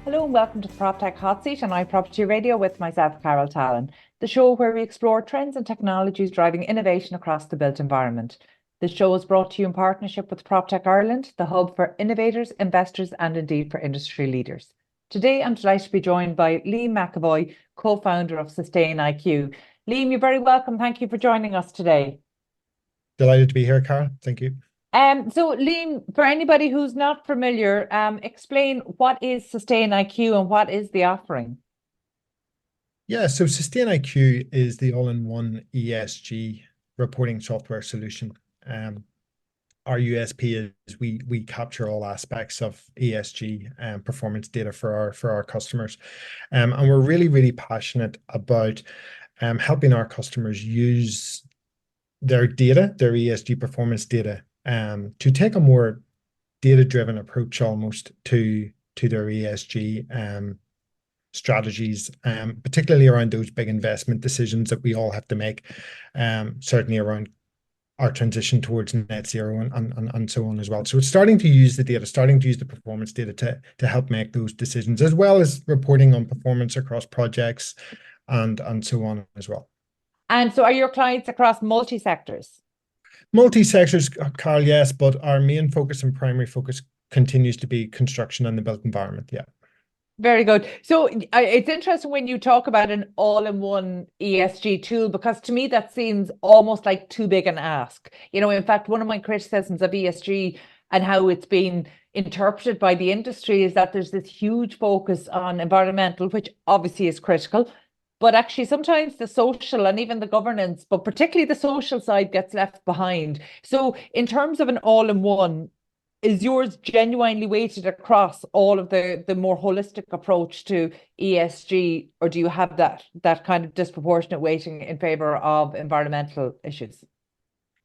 Hello and welcome to the Proptech Hot Seat on iPropertyRadio with myself, Carol Tallon, the show where we explore trends and technologies driving innovation across the built environment. The show is brought to you in partnership with Proptech Ireland, the hub for innovators, investors, and indeed for industry leaders. Today, I'm delighted to be joined by Liam McEvoy, co-founder of SustainIQ. Liam, you're very welcome. Thank you for joining us today. Delighted to be here, Carol. Thank you. So Liam, for anybody who's not familiar, explain what is SustainIQ and what is the offering? Yeah, so SustainIQ is the all-in-one ESG reporting software solution. Our USP is we capture all aspects of ESG performance data for our customers, and we're really passionate about helping our customers use their data, their ESG performance data, to take a more data-driven approach almost to their ESG strategies, particularly around those big investment decisions that we all have to make, certainly around our transition towards net zero and so on as well. So it's starting to use the data, starting to use the performance data to help make those decisions, as well as reporting on performance across projects and so on as well. And so are your clients across multi-sectors? Multi-sectors, Carl, yes, but our main focus and primary focus continues to be construction and the built environment. Yeah. Very good. So it's interesting when you talk about an all-in-one ESG tool, because to me that seems almost like too big an ask. In fact, one of my criticisms of ESG and how it's been interpreted by the industry is that there's this huge focus on environmental, which obviously is critical, but actually sometimes the social and even the governance, but particularly the social side, gets left behind. So in terms of an all-in-one, is yours genuinely weighted across all of the more holistic approach to ESG, or do you have that kind of disproportionate weighting in favor of environmental issues?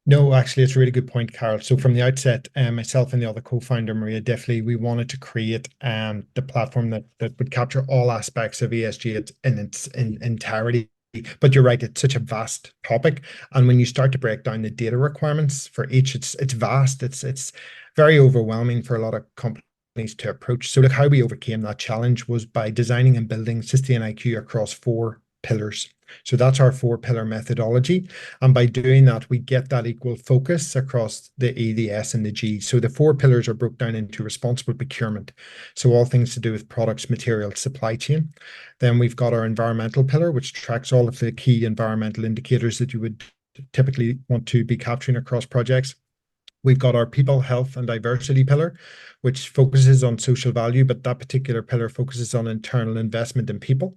No, actually, it's a really good point, Carol. So from the outset, myself and the other co-founder, Maria, definitely we wanted to create the platform that would capture all aspects of ESG in its entirety. But you're right, it's such a vast topic, and when you start to break down the data requirements for each, it's vast. It's very overwhelming for a lot of companies to approach. So look, how we overcame that challenge was by designing and building SustainIQ across 4 pillars. So that's our 4-pillar methodology. And by doing that, we get that equal focus across the E, the S, and the G. So the 4 pillars are broken down into responsible procurement. So all things to do with products, materials, supply chain. Then we've got our environmental pillar, which tracks all of the key environmental indicators that you would typically want to be capturing across projects. We've got our people, health, and diversity pillar, which focuses on social value, but that particular pillar focuses on internal investment in people.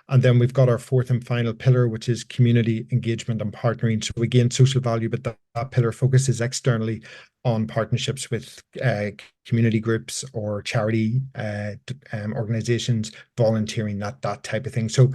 And then we've got our 4th and final pillar, which is community engagement and partnering. So again, social value, but that pillar focuses externally on partnerships with community groups or charity organizations, volunteering, that type of thing. So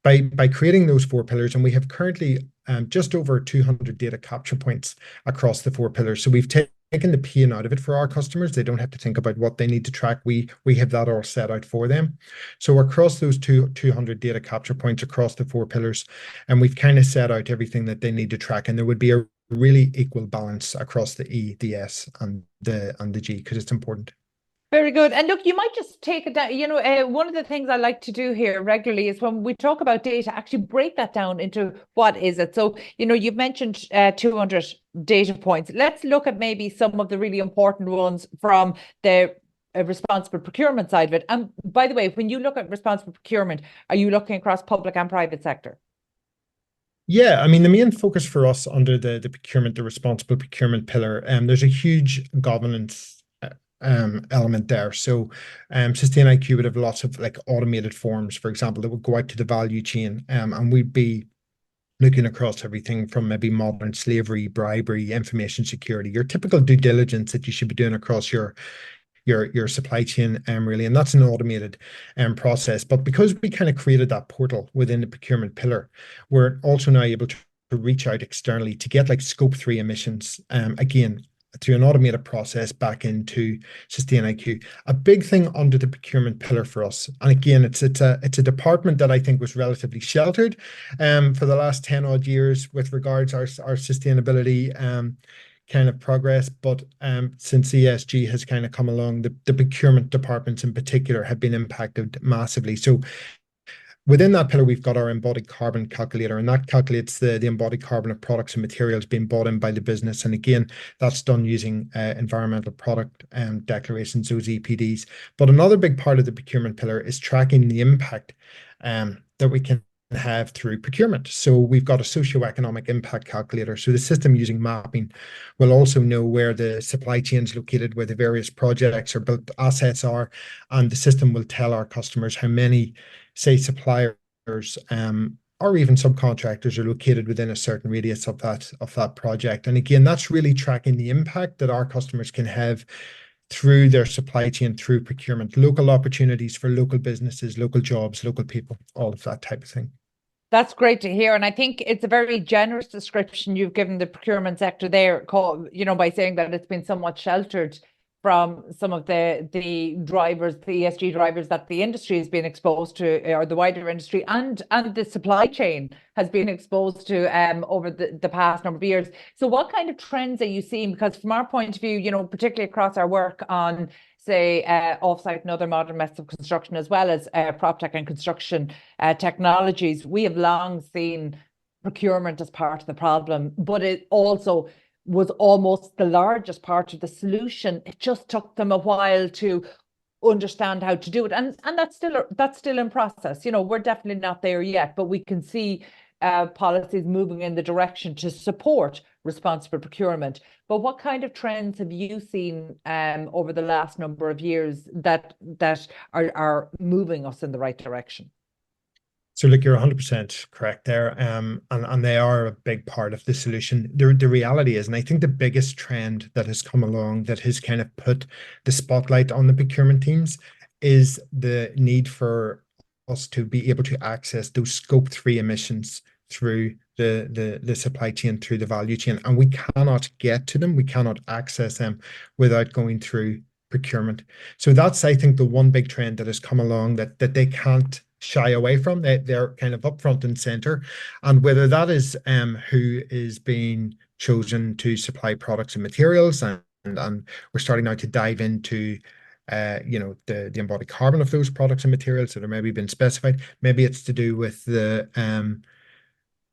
by creating those 4 pillars, and we have currently just over 200 data capture points across the 4 pillars. So we've taken the pain out of it for our customers. They don't have to think about what they need to track. We have that all set out for them. So across those 200 data capture points across the 4 pillars, and we've kind of set out everything that they need to track. And there would be a really equal balance across the E, the S, and the G, because it's important. Very good. And look, you might just take it down. One of the things I like to do here regularly is when we talk about data, actually break that down into what is it. So, you've mentioned 200 data points. Let's look at maybe some of the really important ones from the responsible procurement side of it. And by the way, when you look at responsible procurement, are you looking across public and private sector? Yeah, I mean, the main focus for us under the procurement, the responsible procurement pillar, there's a huge governance element there. So SustainIQ would have lots of like automated forms, for example, that would go out to the value chain, and we'd be looking across everything from maybe modern slavery, bribery, information security, your typical due diligence that you should be doing across your supply chain, really, and that's an automated process. But because we kind of created that portal within the procurement pillar, we're also now able to reach out externally to get like scope 3 emissions, again, through an automated process back into SustainIQ. A big thing under the procurement pillar for us, and again, it's a department that I think was relatively sheltered for the last 10 odd years with regards our sustainability kind of progress, but since ESG has kind of come along, the procurement departments in particular have been impacted massively. So within that pillar, we've got our embodied carbon calculator, and that calculates the embodied carbon of products and materials being bought in by the business. And again, that's done using environmental product declarations, those EPDs. But another big part of the procurement pillar is tracking the impact that we can have through procurement. So we've got a socioeconomic impact calculator. So the system using mapping will also know where the supply chain is located, where the various projects or built assets are, and the system will tell our customers how many, say, suppliers or even subcontractors are located within a certain radius of that project. And again, that's really tracking the impact that our customers can have through their supply chain, through procurement, local opportunities for local businesses, local jobs, local people, all of that type of thing. That's great to hear. And I think it's a very generous description you've given the procurement sector there, by saying that it's been somewhat sheltered from some of the drivers, the ESG drivers that the industry has been exposed to, or the wider industry, and the supply chain has been exposed to over the past number of years. So what kind of trends are you seeing? Because from our point of view, particularly across our work on, say, offsite and other modern methods of construction, as well as Proptech and construction technologies, we have long seen procurement as part of the problem, but it also was almost the largest part of the solution. It just took them a while to understand how to do it, and that's still in process. We're definitely not there yet, but we can see policies moving in the direction to support responsible procurement. But what kind of trends have you seen over the last number of years that are moving us in the right direction? So look, you're 100% correct there, and they are a big part of the solution. The reality is, and I think the biggest trend that has come along that has kind of put the spotlight on the procurement teams is the need for us to be able to access those scope 3 emissions through the supply chain, through the value chain. And we cannot get to them, we cannot access them without going through procurement. So that's, I think, the one big trend that has come along that they can't shy away from. They're kind of up front and center. And whether that is who is being chosen to supply products and materials, and we're starting now to dive into the embodied carbon of those products and materials that are maybe been specified. Maybe it's to do with the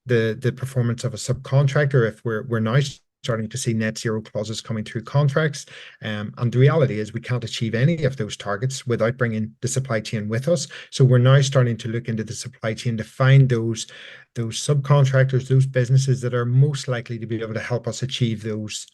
performance of a subcontractor, if we're now starting to see net zero clauses coming through contracts. And the reality is we can't achieve any of those targets without bringing the supply chain with us. So we're now starting to look into the supply chain to find those subcontractors, those businesses that are most likely to be able to help us achieve those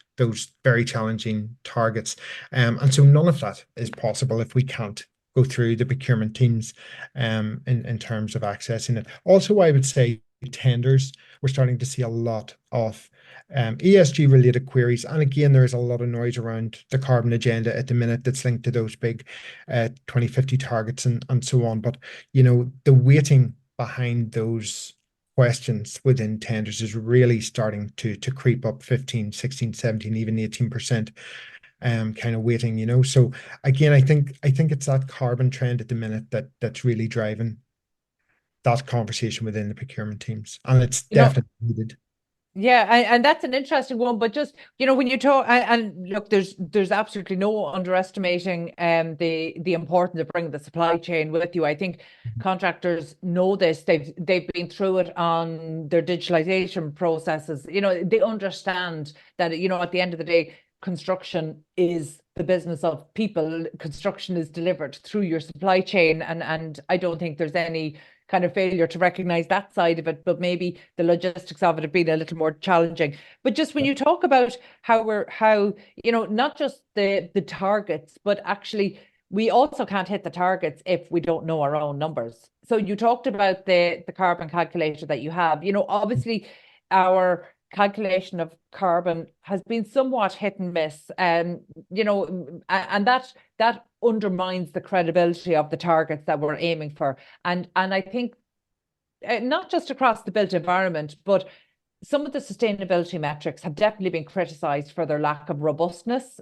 very challenging targets. And so none of that is possible if we can't go through the procurement teams in terms of accessing it. Also, I would say tenders, we're starting to see a lot of ESG related queries. And again, there is a lot of noise around the carbon agenda at the minute that's linked to those big 2050 targets and so on. But, the weighting behind those questions within tenders is really starting to creep up 15, 16, 17, even 18% kind of weighting, So again, I think it's that carbon trend at the minute that's really driving that conversation within the procurement teams. And it's definitely needed. Yeah, and that's an interesting one. But just, when you talk, and look, there's absolutely no underestimating the importance of bringing the supply chain with you. I think contractors know this. They've been through it on their digitalization processes. They understand that, at the end of the day, construction is the business of people. Construction is delivered through your supply chain, and I don't think there's any kind of failure to recognize that side of it, but maybe the logistics of it have been a little more challenging. But just when you talk about how not just the targets, but actually we also can't hit the targets if we don't know our own numbers. So you talked about the carbon calculator that you have. Obviously our calculation of carbon has been somewhat hit and miss, and that undermines the credibility of the targets that we're aiming for. And I think not just across the built environment, but some of the sustainability metrics have definitely been criticized for their lack of robustness.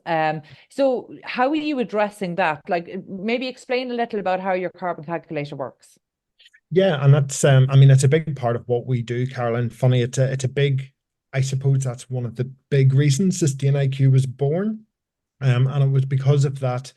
So how are you addressing that? Like, maybe explain a little about how your carbon calculator works. Yeah, and that's it's a big part of what we do, Carol. And funny, it's a big I suppose that's one of the big reasons SustainIQ was born. And it was because of that,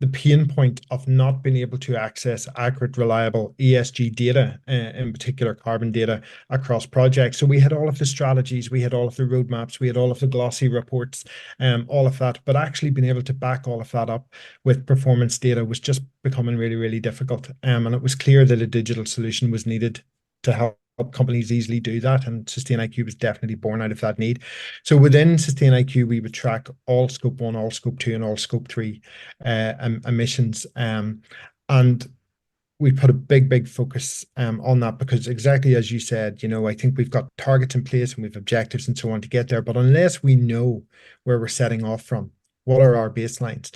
the pain point of not being able to access accurate, reliable ESG data, in particular carbon data, across projects. So we had all of the strategies, we had all of the roadmaps, we had all of the glossy reports, all of that. But actually being able to back all of that up with performance data was just becoming really, really difficult. And it was clear that a digital solution was needed to help companies easily do that. And SustainIQ was definitely born out of that need. So within SustainIQ, we would track all scope 1, all scope 2, and all scope 3 emissions. And we put a big focus on that because exactly as you said, I think we've got targets in place and we've objectives and so on to get there. But unless we know where we're setting off from, what are our baselines?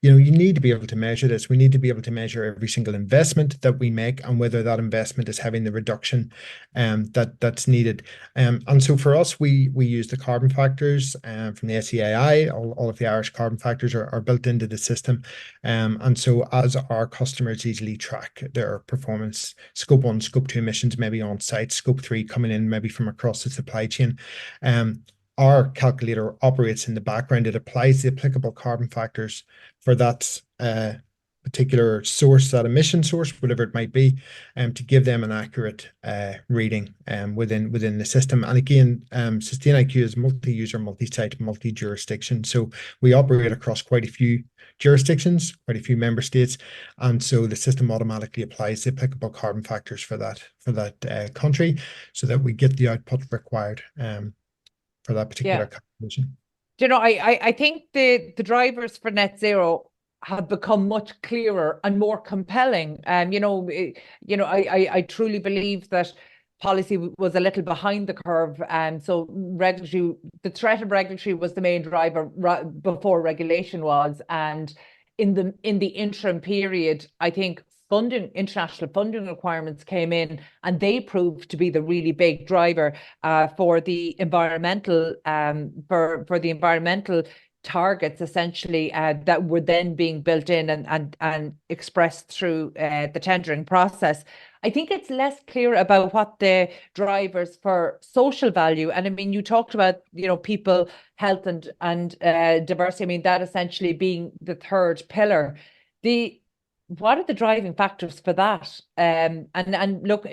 You need to be able to measure this. We need to be able to measure every single investment that we make and whether that investment is having the reduction that's needed. And so for us, we use the carbon factors from the SEAI. All of the Irish carbon factors are built into the system. And so as our customers easily track their performance, scope 1, scope 2 emissions, maybe on site, scope 3 coming in maybe from across the supply chain, our calculator operates in the background. It applies the applicable carbon factors for that particular source, that emission source, whatever it might be, to give them an accurate reading within the system. And again, SustainIQ is multi-user, multi-site, multi-jurisdiction. So we operate across quite a few jurisdictions, quite a few member states, and so the system automatically applies the applicable carbon factors for that country, so that we get the output required for that particular calculation. I think the drivers for net zero have become much clearer and more compelling. I truly believe that policy was a little behind the curve, and so the threat of regulatory was the main driver before regulation was. And in the interim period, I think international funding requirements came in, and they proved to be the really big driver for the environmental targets, essentially, that were then being built in and expressed through the tendering process. I think it's less clear about what the drivers for social value. And I mean, you talked about, people, health and diversity. I mean, that essentially being the third pillar. What are the driving factors for that? And look,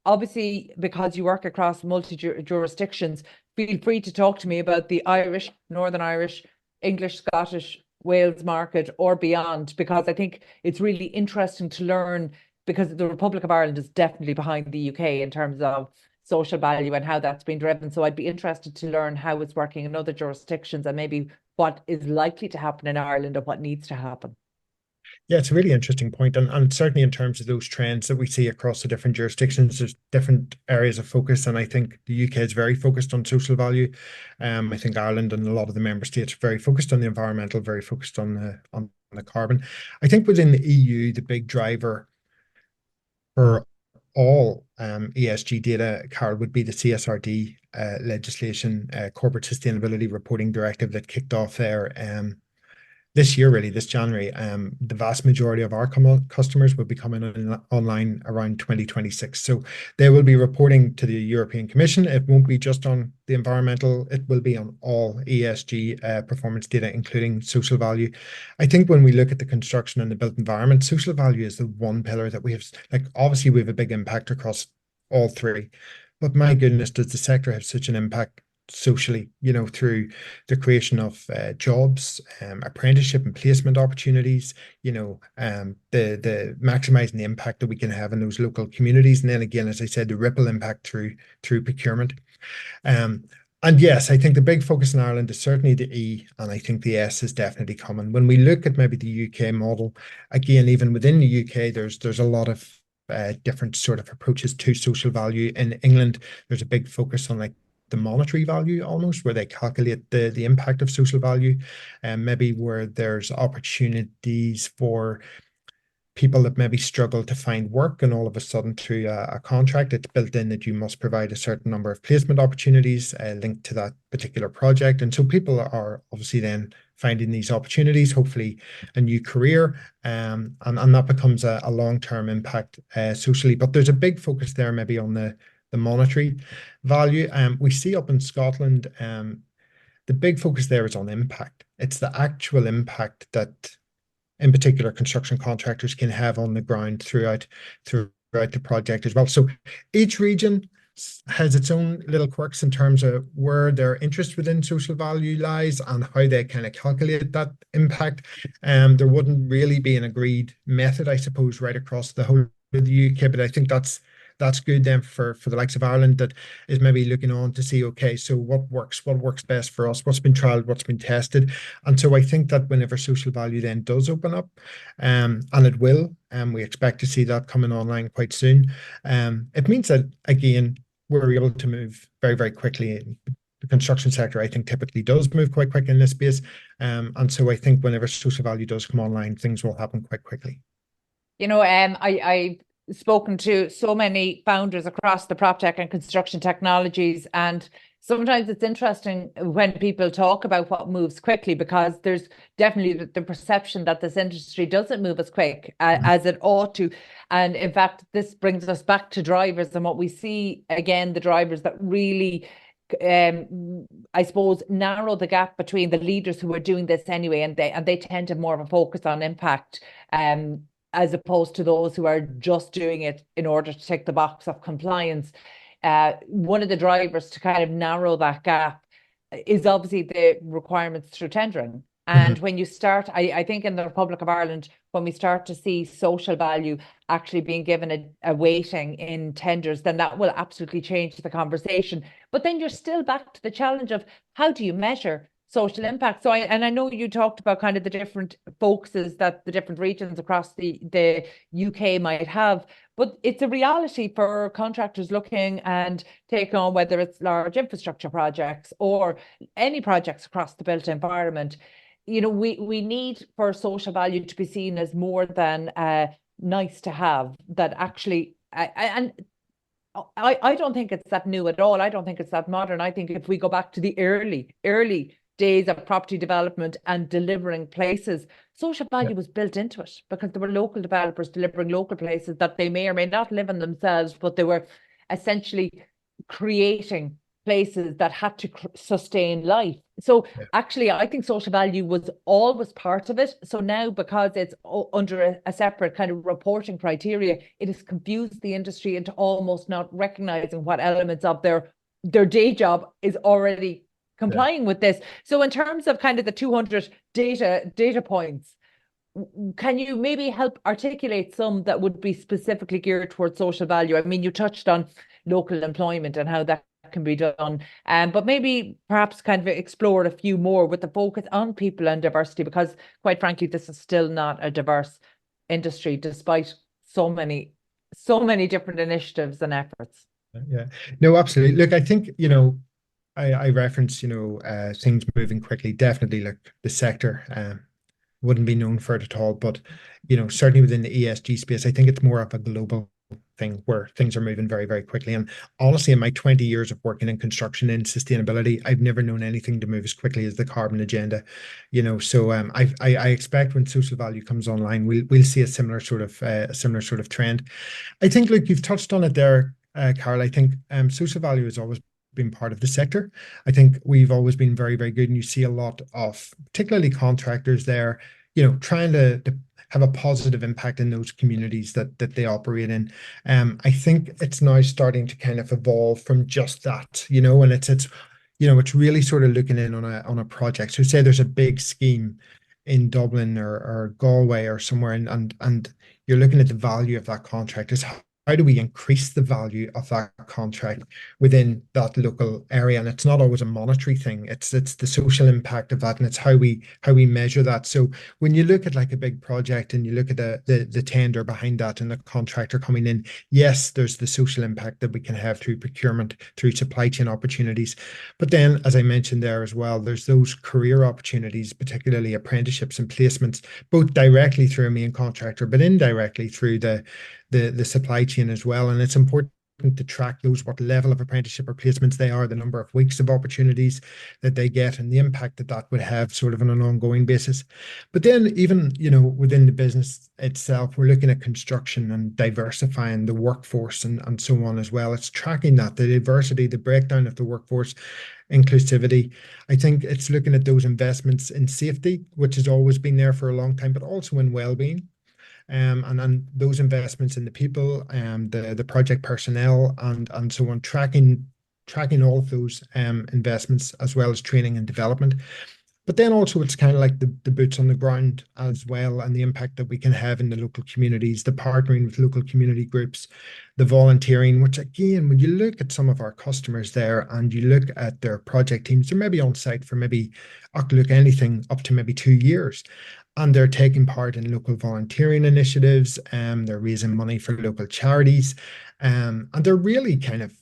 obviously, because you work across multi-jurisdictions, feel free to talk to me about the Irish, Northern Irish, English, Scottish, Wales market or beyond, because I think it's really interesting to learn, because the Republic of Ireland is definitely behind the UK in terms of social value and how that's been driven. So I'd be interested to learn how it's working in other jurisdictions and maybe what is likely to happen in Ireland and what needs to happen. Yeah, it's a really interesting point. And certainly in terms of those trends that we see across the different jurisdictions, there's different areas of focus. And I think the UK is very focused on social value. I think Ireland and a lot of the member states are very focused on the environmental, very focused on the carbon. I think within the EU, the big driver for all ESG data, Carol, would be the CSRD legislation, Corporate Sustainability Reporting Directive, that kicked off there this year, really, this January. The vast majority of our customers will be coming online around 2026. So they will be reporting to the European Commission. It won't be just on the environmental, it will be on all ESG performance data, including social value. I think when we look at the construction and the built environment, social value is the one pillar that we have. Like, obviously, we have a big impact across all three, but my goodness, does the sector have such an impact socially, through the creation of jobs, apprenticeship and placement opportunities, the maximizing the impact that we can have in those local communities. And then again, as I said, the ripple impact through procurement. And yes, I think the big focus in Ireland is certainly the E, and I think the S is definitely coming. When we look at maybe the UK model, again, even within the UK, there's a lot of different sort of approaches to social value. In England, there's a big focus on the monetary value, almost, where they calculate the impact of social value, and maybe where there's opportunities for people that maybe struggle to find work, and all of a sudden through a contract, it's built in that you must provide a certain number of placement opportunities linked to that particular project. And so people are obviously then finding these opportunities, hopefully a new career, and that becomes a long-term impact socially. But there's a big focus there maybe on the the monetary value. We see up in Scotland, the big focus there is on impact. It's the actual impact that, in particular, construction contractors can have on the ground throughout the project as well. So each region has its own little quirks in terms of where their interest within social value lies and how they kind of calculate that impact. There wouldn't really be an agreed method, I suppose, right across the whole of the UK, but I think that's good then for the likes of Ireland, that is maybe looking on to see, okay, so what works best for us, what's been trialed, what's been tested. And so I think that whenever social value then does open up, and it will, we expect to see that coming online quite soon. It means that, again, we're able to move very, very quickly. The construction sector, I think, typically does move quite quick in this space. And so I think whenever social value does come online, things will happen quite quickly. I've spoken to so many founders across the Proptech and construction technologies, and sometimes it's interesting when people talk about what moves quickly, because there's definitely the perception that this industry doesn't move as quick as it ought to. And in fact, this brings us back to drivers and what we see, again, the drivers that really, I suppose, narrow the gap between the leaders who are doing this anyway, and they tend to have more of a focus on impact, as opposed to those who are just doing it in order to tick the box of compliance. One of the drivers to kind of narrow that gap is obviously the requirements through tendering. And when you start, I think in the Republic of Ireland, when we start to see social value actually being given a weighting in tenders, then that will absolutely change the conversation. But then you're still back to the challenge of how do you measure social impact? So I know you talked about kind of the different focuses that the different regions across the UK might have, but it's a reality for contractors looking and taking on, whether it's large infrastructure projects or any projects across the built environment. We need for social value to be seen as more than nice to have, that actually, and I don't think it's that new at all. I don't think it's that modern. I think if we go back to the early days of property development and delivering places, social value was built into it, because there were local developers delivering local places that they may or may not live in themselves, but they were essentially creating places that had to sustain life. So actually, I think social value was always part of it. So now, because it's under a separate kind of reporting criteria, it has confused the industry into almost not recognizing what elements of their day job is already complying with this. So in terms of kind of the 200 data points, can you maybe help articulate some that would be specifically geared towards social value? I mean, you touched on local employment and how that can be done, but maybe perhaps kind of explore a few more with the focus on people and diversity, because quite frankly, this is still not a diverse industry, despite so many different initiatives and efforts. Yeah, no, absolutely. Look, I think, I reference, things moving quickly. Definitely, like the sector wouldn't be known for it at all. But, certainly within the ESG space, I think it's more of a global thing where things are moving very, very quickly. And honestly, in my 20 years of working in construction and sustainability, I've never known anything to move as quickly as the carbon agenda. So I expect when social value comes online, we'll see a similar sort of trend. I think, look, you've touched on it there, Carol. I think social value has always been part of the sector. I think we've always been very, very good, and you see a lot of particularly contractors there, trying to have a positive impact in those communities that they operate in. I think it's now starting to kind of evolve from just that, and it's really sort of looking in on a project. So say there's a big scheme in Dublin or Galway or somewhere, and you're looking at the value of that contract. Is how do we increase the value of that contract within that local area? And it's not always a monetary thing. It's the social impact of that, and it's how we measure that. So when you look at like a big project and you look at the tender behind that and the contractor coming in, yes, there's the social impact that we can have through procurement, through supply chain opportunities. But then, as I mentioned there as well, there's those career opportunities, particularly apprenticeships and placements, both directly through a main contractor, but indirectly through the supply chain as well. And it's important to track those, what level of apprenticeship or placements they are, the number of weeks of opportunities that they get, and the impact that that would have sort of on an ongoing basis. But then even, within the business itself, we're looking at construction and diversifying the workforce and so on as well. It's tracking that, the diversity, the breakdown of the workforce, inclusivity. I think it's looking at those investments in safety, which has always been there for a long time, but also in well-being. And then those investments in the people, the project personnel, and so on, tracking all of those investments, as well as training and development. But then also it's kind of like the boots on the ground as well, and the impact that we can have in the local communities, the partnering with local community groups, the volunteering, which again, when you look at some of our customers there and you look at their project teams, they're maybe on site for maybe, look, anything up to maybe 2 years. And they're taking part in local volunteering initiatives, they're raising money for local charities, and they're really kind of,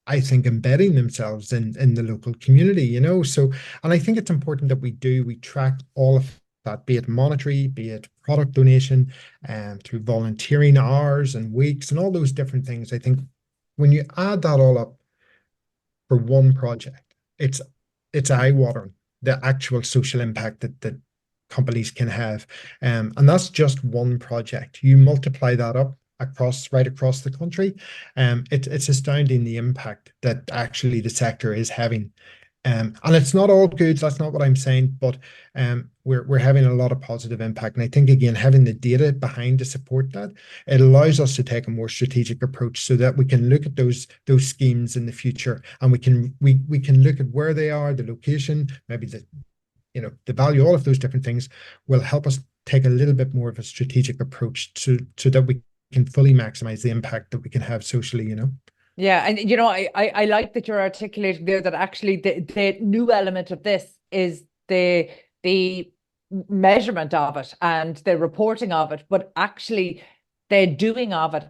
I think, embedding themselves in the local community, So, and I think it's important that we track all of that, be it monetary, be it product donation, through volunteering hours and weeks and all those different things. I think when you add that all up for one project, it's eye-watering, the actual social impact that companies can have. And that's just one project. You multiply that up right across the country. It's astounding the impact that actually the sector is having. And it's not all good, that's not what I'm saying, but we're having a lot of positive impact. And I think, again, having the data behind to support that, it allows us to take a more strategic approach so that we can look at those schemes in the future, and we can look at where they are, the location, maybe the value, all of those different things will help us take a little bit more of a strategic approach so that we can fully maximize the impact that we can have socially. Yeah, and I like that you're articulating there that actually the new element of this is the measurement of it and the reporting of it, but actually the doing of it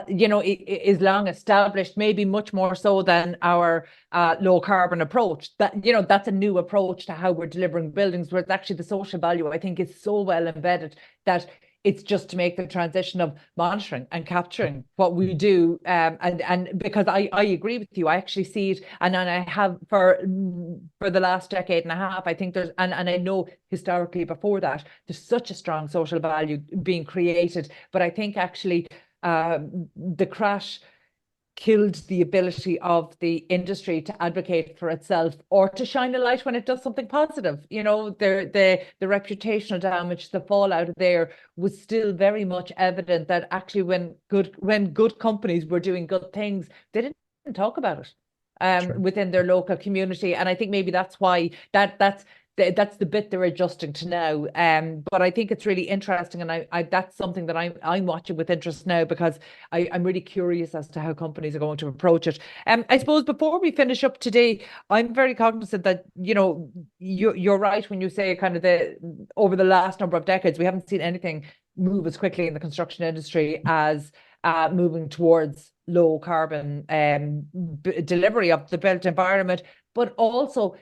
is long established, maybe much more so than our low carbon approach. That's a new approach to how we're delivering buildings, where it's actually the social value, I think, is so well embedded that it's just to make the transition of monitoring and capturing what we do. And because I agree with you, I actually see it, and I have for the last decade and a half. I think there's, and I know historically before that, there's such a strong social value being created. But I think actually the crash killed the ability of the industry to advocate for itself or to shine a light when it does something positive. The reputational damage, the fallout there was still very much evident, that actually when good companies were doing good things, they didn't talk about it Sure. within their local community. And I think maybe that's why that's the bit they're adjusting to now. But I think it's really interesting, and I that's something that I'm watching with interest now, because I'm really curious as to how companies are going to approach it. I suppose before we finish up today, I'm very cognizant that you're right when you say kind of over the last number of decades we haven't seen anything move as quickly in the construction industry as moving towards low carbon delivery of the built environment, but also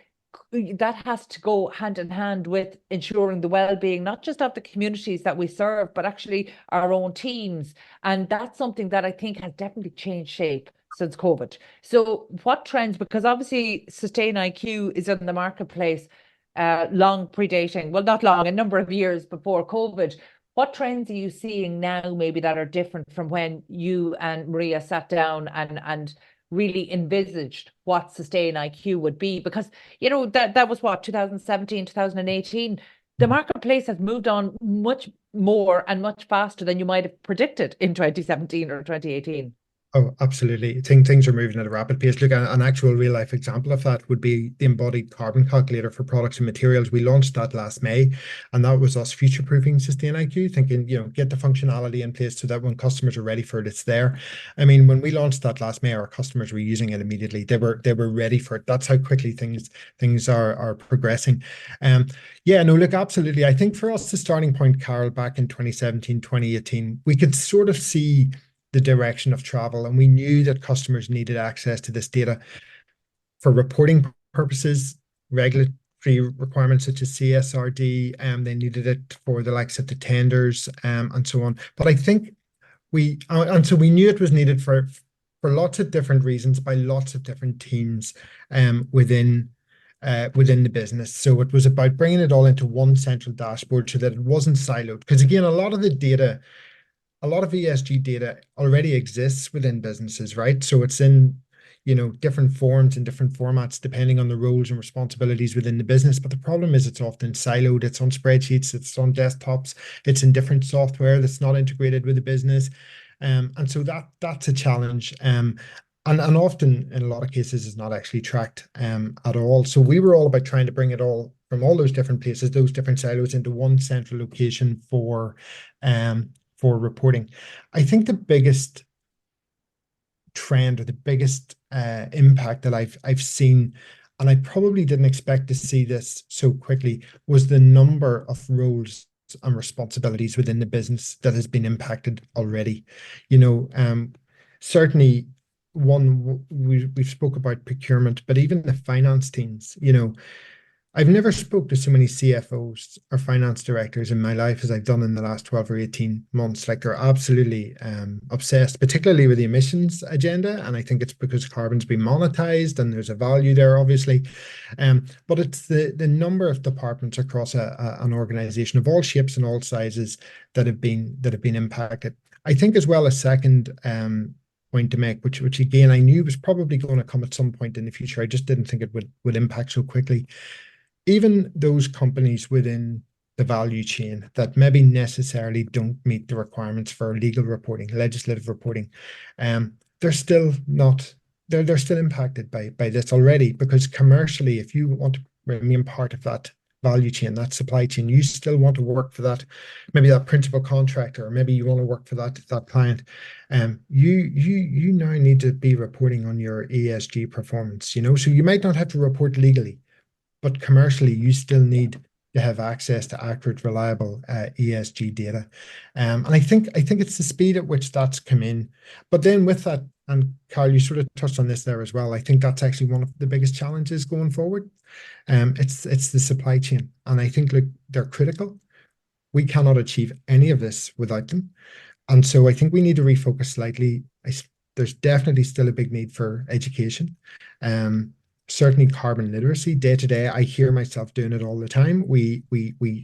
that has to go hand in hand with ensuring the well-being, not just of the communities that we serve, but actually our own teams. And that's something that I think has definitely changed shape since COVID. So what trends, because obviously SustainIQ is in the marketplace long predating, well, not long, a number of years before COVID. What trends are you seeing now maybe that are different from when you and Maria sat down and really envisaged what SustainIQ would be? Because that was what, 2017, 2018. The marketplace has moved on much more and much faster than you might have predicted in 2017 or 2018. Oh, absolutely. I think things are moving at a rapid pace. Look, an actual real life example of that would be the embodied carbon calculator for products and materials. We launched that last May, and that was us future-proofing SustainIQ, thinking, get the functionality in place so that when customers are ready for it, it's there. I mean, when we launched that last May, our customers were using it immediately. They were ready for it. That's how quickly things are progressing. Yeah, no, look, absolutely. I think for us, the starting point, Carol, back in 2017, 2018, we could sort of see the direction of travel, and we knew that customers needed access to this data for reporting purposes, regulatory requirements such as CSRD, and they needed it for the likes of the tenders, and so on. But I think so we knew it was needed for for lots of different reasons by lots of different teams within the business. So it was about bringing it all into one central dashboard so that it wasn't siloed. Because again, a lot of ESG data already exists within businesses, right? So it's in, different forms and different formats depending on the roles and responsibilities within the business. But the problem is it's often siloed. It's on spreadsheets, it's on desktops, it's in different software that's not integrated with the business. And so that's a challenge. And often in a lot of cases is not actually tracked at all. So we were all about trying to bring it all from all those different places, those different silos, into one central location for reporting. I think the biggest trend or the biggest impact that I've seen, and I probably didn't expect to see this so quickly, was the number of roles and responsibilities within the business that has been impacted already. Certainly we've spoke about procurement, but even the finance teams, I've never spoke to so many CFOs or finance directors in my life as I've done in the last 12 or 18 months. Like, they're absolutely obsessed, particularly with the emissions agenda. And I think it's because carbon's been monetized and there's a value there, obviously. But it's the number of departments across an organization of all shapes and all sizes that have been impacted. I think as well, a second point to make, which again I knew was probably going to come at some point in the future. I just didn't think it would impact so quickly. Even those companies within the value chain that maybe necessarily don't meet the requirements for legal reporting, legislative reporting, they're still impacted by this already, because commercially, if you want to remain part of that value chain, that supply chain, you still want to work for maybe that principal contractor, or maybe you want to work for that client. You now need to be reporting on your ESG performance, so you might not have to report legally, but commercially, you still need to have access to accurate, reliable ESG data. And I think it's the speed at which that's come in. But then with that, and Carl, you sort of touched on this there as well, I think that's actually one of the biggest challenges going forward. It's the supply chain. And I think, they're critical. We cannot achieve any of this without them. And so I think we need to refocus slightly. There's definitely still a big need for education. Certainly carbon literacy day to day. I hear myself doing it all the time. We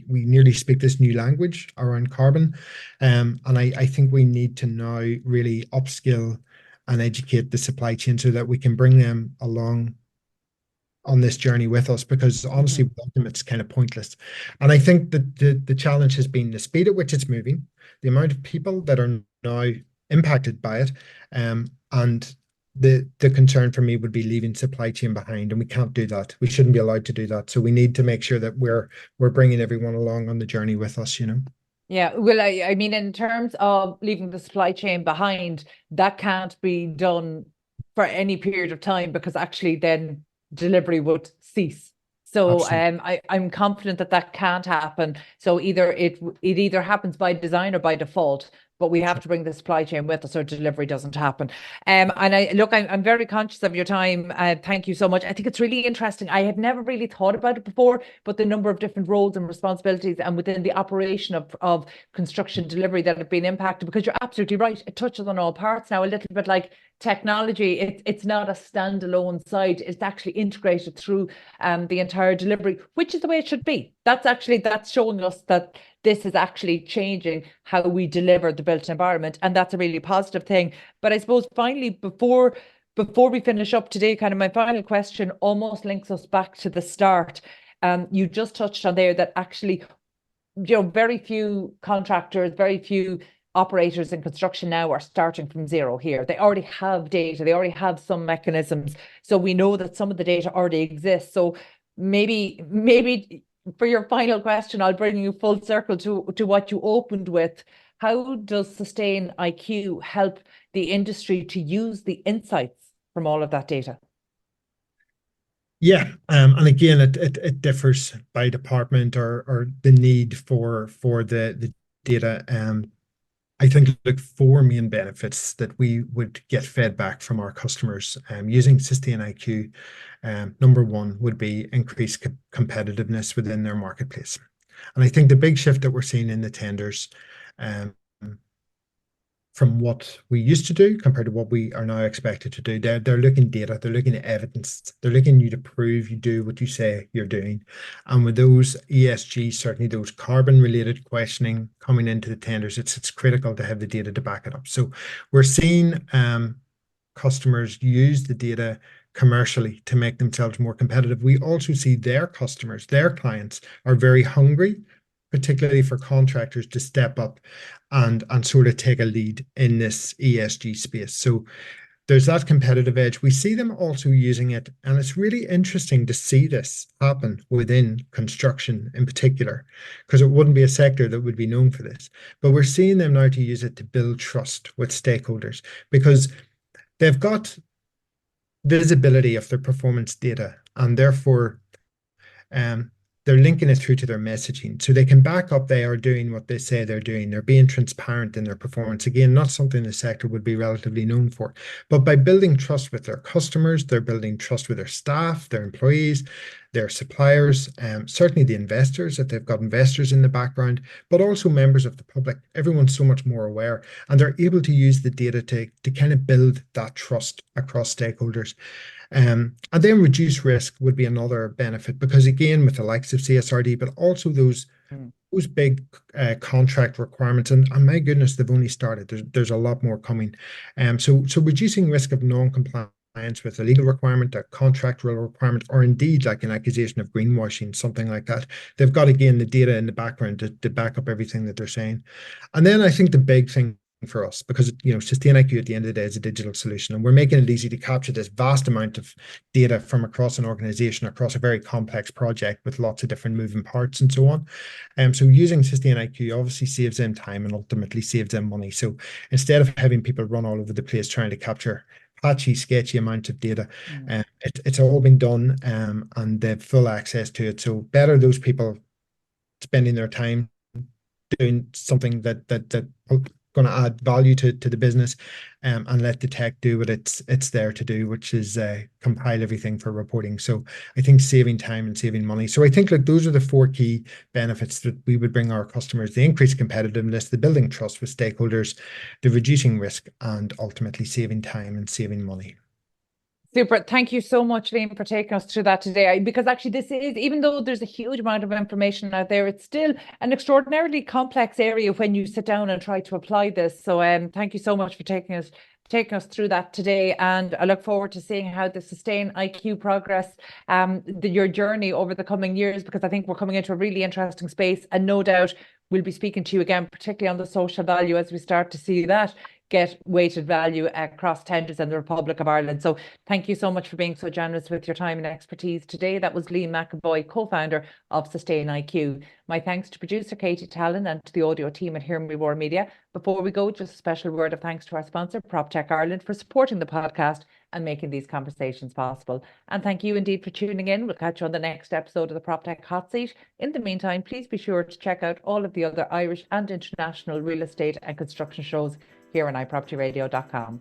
nearly speak this new language around carbon. And I think we need to now really upskill and educate the supply chain so that we can bring them along on this journey with us, because honestly, without them, it's kind of pointless. And I think that the challenge has been the speed at which it's moving, the amount of people that are now impacted by it, and the concern for me would be leaving supply chain behind, and we can't do that. We shouldn't be allowed to do that. So we need to make sure that we're bringing everyone along on the journey with us, Yeah, well, I mean, in terms of leaving the supply chain behind, that can't be done for any period of time, because actually then delivery would cease. So I'm confident that can't happen. So either it either happens by design or by default, but we have to bring the supply chain with us, or delivery doesn't happen. And I'm very conscious of your time. Thank you so much. I think it's really interesting. I had never really thought about it before, but the number of different roles and responsibilities and within the operation of construction delivery that have been impacted, because you're absolutely right. It touches on all parts now, a little bit like technology. It's not a standalone side. It's actually integrated through the entire delivery, which is the way it should be. That's showing us that this is actually changing how we deliver the built environment, and that's a really positive thing. But I suppose finally, before we finish up today, kind of my final question almost links us back to the start. You just touched on there that actually, very few contractors, very few operators in construction now are starting from zero here. They already have data, they already have some mechanisms. So we know that some of the data already exists. So maybe for your final question, I'll bring you full circle to what you opened with. How does SustainIQ help the industry to use the insights from all of that data? Yeah, and again, it differs by department or the need for the data. I think four main benefits that we would get fed back from our customers using SustainIQ. Number one would be increased competitiveness within their marketplace. And I think the big shift that we're seeing in the tenders from what we used to do compared to what we are now expected to do. They're looking data, they're looking at evidence, they're looking you to prove you do what you say you're doing. And with those ESG, certainly those carbon related questioning coming into the tenders, it's critical to have the data to back it up. So we're seeing customers use the data commercially to make themselves more competitive. We also see their customers, their clients are very hungry, particularly for contractors to step up and sort of take a lead in this ESG space. So there's that competitive edge. We see them also using it, and it's really interesting to see this happen within construction in particular, because it wouldn't be a sector that would be known for this. But we're seeing them now to use it to build trust with stakeholders, because they've got visibility of their performance data, and therefore they're linking it through to their messaging. So they can back up they are doing what they say they're doing. They're being transparent in their performance. Again, not something the sector would be relatively known for. But by building trust with their customers, they're building trust with their staff, their employees, their suppliers, certainly the investors, if they've got investors in the background, but also members of the public. Everyone's so much more aware, and they're able to use the data to kind of build that trust across stakeholders. And then reduce risk would be another benefit, because again, with the likes of CSRD, but also those big contract requirements, and my goodness, they've only started. There's a lot more coming. So reducing risk of non-compliance with a legal requirement, a contractual requirement, or indeed like an accusation of greenwashing, something like that. They've got, again, the data in the background to back up everything that they're saying. And then I think the big thing for us, because SustainIQ at the end of the day is a digital solution, and we're making it easy to capture this vast amount of data from across an organization, across a very complex project with lots of different moving parts and so on. So using SustainIQ obviously saves them time and ultimately saves them money. So instead of having people run all over the place trying to capture patchy, sketchy amounts of data, it's all been done, and they have full access to it. So better those people spending their time doing something that going to add value to the business, and let the tech do what it's there to do, which is compile everything for reporting. So I think saving time and saving money. So I think like those are the four key benefits that we would bring our customers: the increased competitiveness, the building trust with stakeholders, the reducing risk, and ultimately saving time and saving money. Super. Thank you so much, Liam, for taking us through that today. Because actually this is, even though there's a huge amount of information out there, it's still an extraordinarily complex area when you sit down and try to apply this. So thank you so much for taking us through that today. And I look forward to seeing how the SustainIQ progress, your journey over the coming years, because I think we're coming into a really interesting space, and no doubt we'll be speaking to you again, particularly on the social value, as we start to see that get weighted value across tenders in the Republic of Ireland. So thank you so much for being so generous with your time and expertise today. That was Liam McEvoy, co-founder of SustainIQ. My thanks to producer Katie Tallon and to the audio team at Hear Me Roar Media. Before we go, just a special word of thanks to our sponsor, Proptech Ireland, for supporting the podcast and making these conversations possible. And thank you indeed for tuning in. We'll catch you on the next episode of the Proptech Hot Seat. In the meantime, please be sure to check out all of the other Irish and international real estate and construction shows here on iPropertyRadio.com.